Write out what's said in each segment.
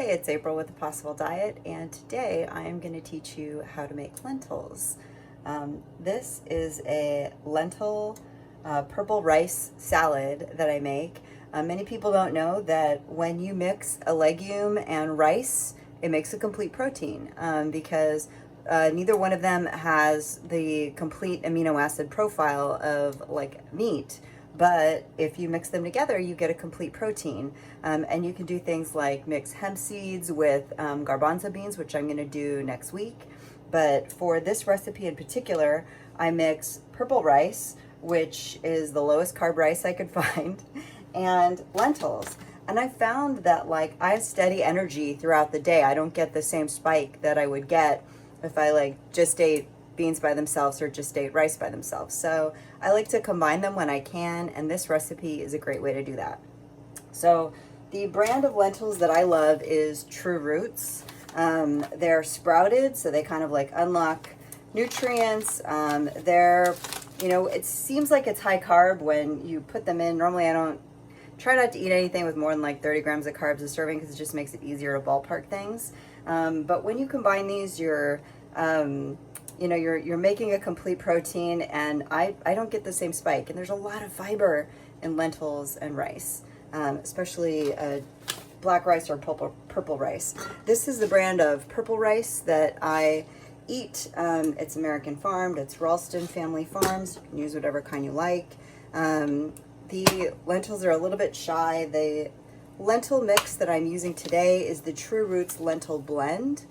Hey, it's April with The Possible Diet, and today I am going to teach you how to make lentils. This is a lentil purple rice salad that I make. Many people don't know that when you mix a legume and rice, it makes a complete protein because neither one of them has the complete amino acid profile of like meat. But if you mix them together, you get a complete protein. And you can do things like mix hemp seeds with garbanzo beans, which I'm going to do next week. But for this recipe in particular, I mix purple rice, which is the lowest carb rice I could find, and lentils. And I found that like I have steady energy throughout the day. I don't get the same spike that I would get if I like just ate beans by themselves or just ate rice by themselves. So I like to combine them when I can, and this recipe is a great way to do that. So the brand of lentils that I love is True Roots. They're sprouted, so they kind of like unlock nutrients. They're, you know, it seems like it's high carb when you put them in. Normally I don't try not to eat anything with more than like 30 grams of carbs a serving because it just makes it easier to ballpark things. But when you combine these, you're making a complete protein, and I don't get the same spike. And there's a lot of fiber in lentils and rice, especially black rice or purple rice. This is the brand of purple rice that I eat. It's American farmed. It's Ralston Family Farms. You can use whatever kind you like. The lentils are a little bit shy. The lentil mix that I'm using today is the True Roots lentil blend.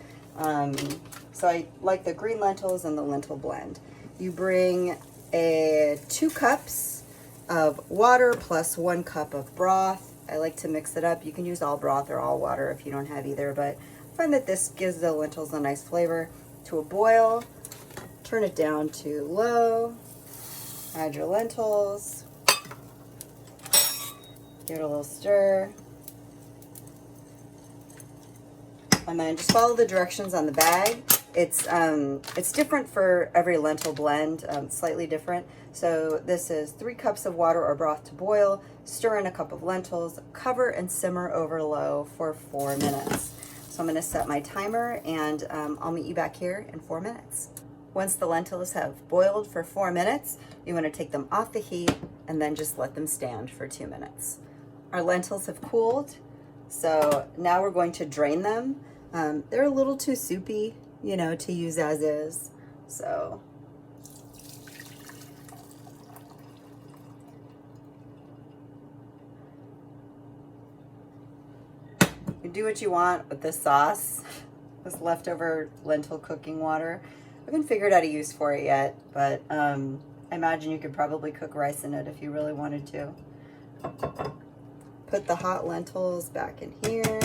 So I like the green lentils and the lentil blend. You bring 2 cups of water plus 1 cup of broth. I like to mix it up. You can use all broth or all water if you don't have either, but I find that this gives the lentils a nice flavor. To a boil, turn it down to low, add your lentils, give it a little stir, and then just follow the directions on the bag. It's different for every lentil blend, slightly different. So this is 3 cups of water or broth to boil, stir in a cup of lentils, cover and simmer over low for 4 minutes. So I'm going to set my timer, and I'll meet you back here in 4 minutes. Once the lentils have boiled for 4 minutes, you want to take them off the heat and then just let them stand for 2 minutes. Our lentils have cooled, so now we're going to drain them. They're a little too soupy, you know, to use as is. So you do what you want with this sauce, this leftover lentil cooking water. I haven't figured out a use for it yet, but I imagine you could probably cook rice in it if you really wanted to. Put the hot lentils back in here.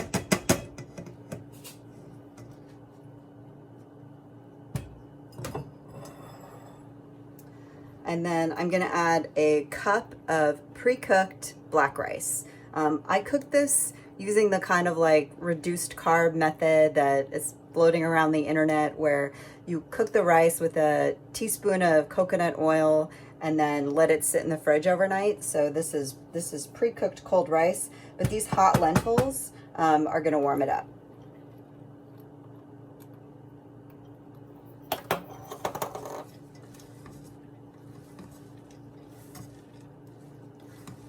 And then I'm gonna add a cup of pre-cooked black rice. I cooked this using the kind of like reduced carb method that is floating around the internet, where you cook the rice with a teaspoon of coconut oil and then let it sit in the fridge overnight. So this is pre-cooked cold rice, but these hot lentils are gonna warm it up.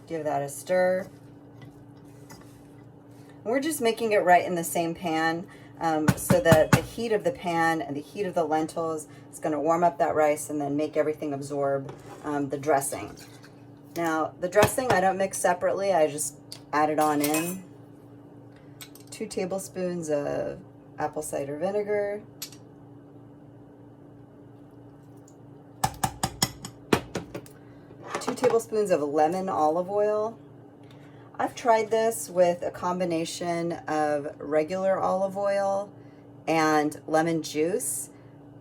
Give that a stir. We're just making it right in the same pan so that the heat of the pan and the heat of the lentils is going to warm up that rice and then make everything absorb the dressing. Now, the dressing I don't mix separately. I just add it on in. 2 tablespoons of apple cider vinegar. 2 tablespoons of lemon olive oil. I've tried this with a combination of regular olive oil and lemon juice,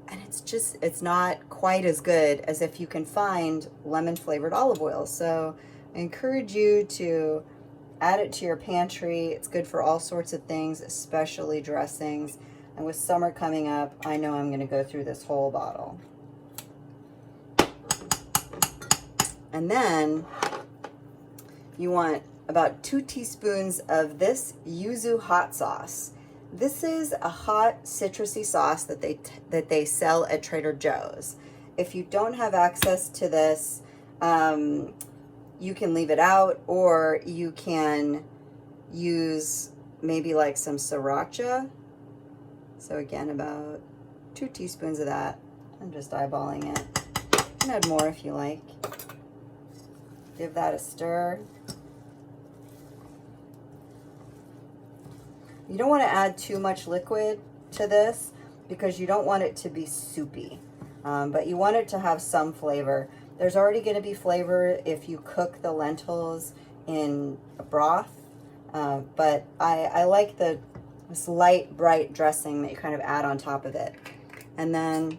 and it's not quite as good as if you can find lemon flavored olive oil. So I encourage you to add it to your pantry. It's good for all sorts of things, especially dressings. And with summer coming up, I know I'm going to go through this whole bottle. And then you want about 2 teaspoons of this Yuzu hot sauce. This is a hot citrusy sauce that they sell at Trader Joe's. If you don't have access to this, you can leave it out, or you can use maybe like some sriracha. So again, about 2 teaspoons of that. I'm just eyeballing it. You can add more if you like. Give that a stir. You don't want to add too much liquid to this because you don't want it to be soupy, but you want it to have some flavor. There's already going to be flavor if you cook the lentils in a broth, but I like this light, bright dressing that you kind of add on top of it. And then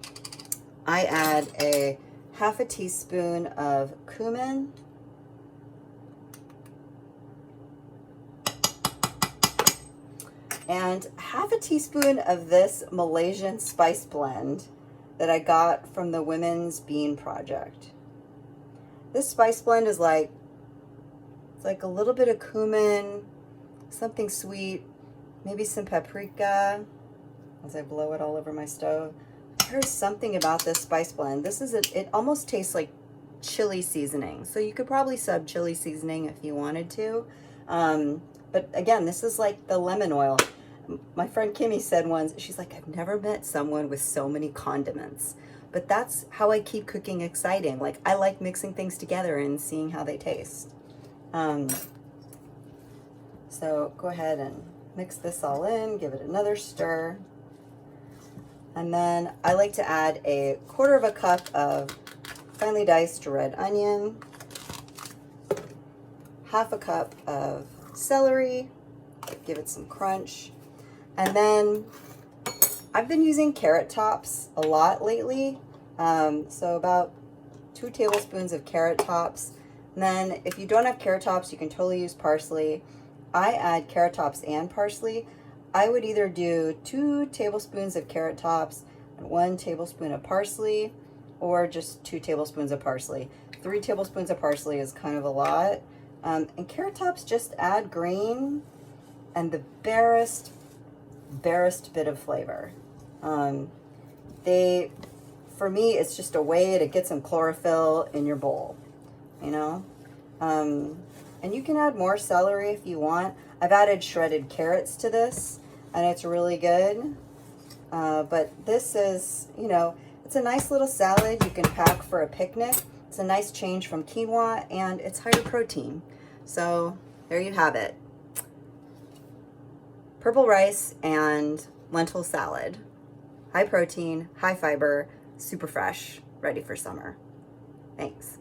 I add a half a teaspoon of cumin. And half a teaspoon of this Malaysian spice blend that I got from the Women's Bean Project. This spice blend is it's like a little bit of cumin, something sweet, maybe some paprika, as I blow it all over my stove. There's something about this spice blend. It almost tastes like chili seasoning. So you could probably sub chili seasoning if you wanted to. But again, this is like the lemon oil. My friend Kimmy said once, she's like, I've never met someone with so many condiments. But that's how I keep cooking exciting. Like, I like mixing things together and seeing how they taste. So go ahead and mix this all in, give it another stir. And then I like to add a 1/4 cup of finely diced red onion, 1/2 cup of celery, give it some crunch. And then I've been using carrot tops a lot lately. So about 2 tablespoons of carrot tops. And then if you don't have carrot tops, you can totally use parsley. I add carrot tops and parsley. I would either do 2 tablespoons of carrot tops and 1 tablespoon of parsley, or just 2 tablespoons of parsley. 3 tablespoons of parsley is kind of a lot. And carrot tops just add green and the barest bit of flavor. For me, it's just a way to get some chlorophyll in your bowl, you know? And you can add more celery if you want. I've added shredded carrots to this, and it's really good. But this is, it's a nice little salad you can pack for a picnic. It's a nice change from quinoa, and it's higher protein. So there you have it. Purple rice and lentil salad. High protein, high fiber, super fresh, ready for summer. Thanks.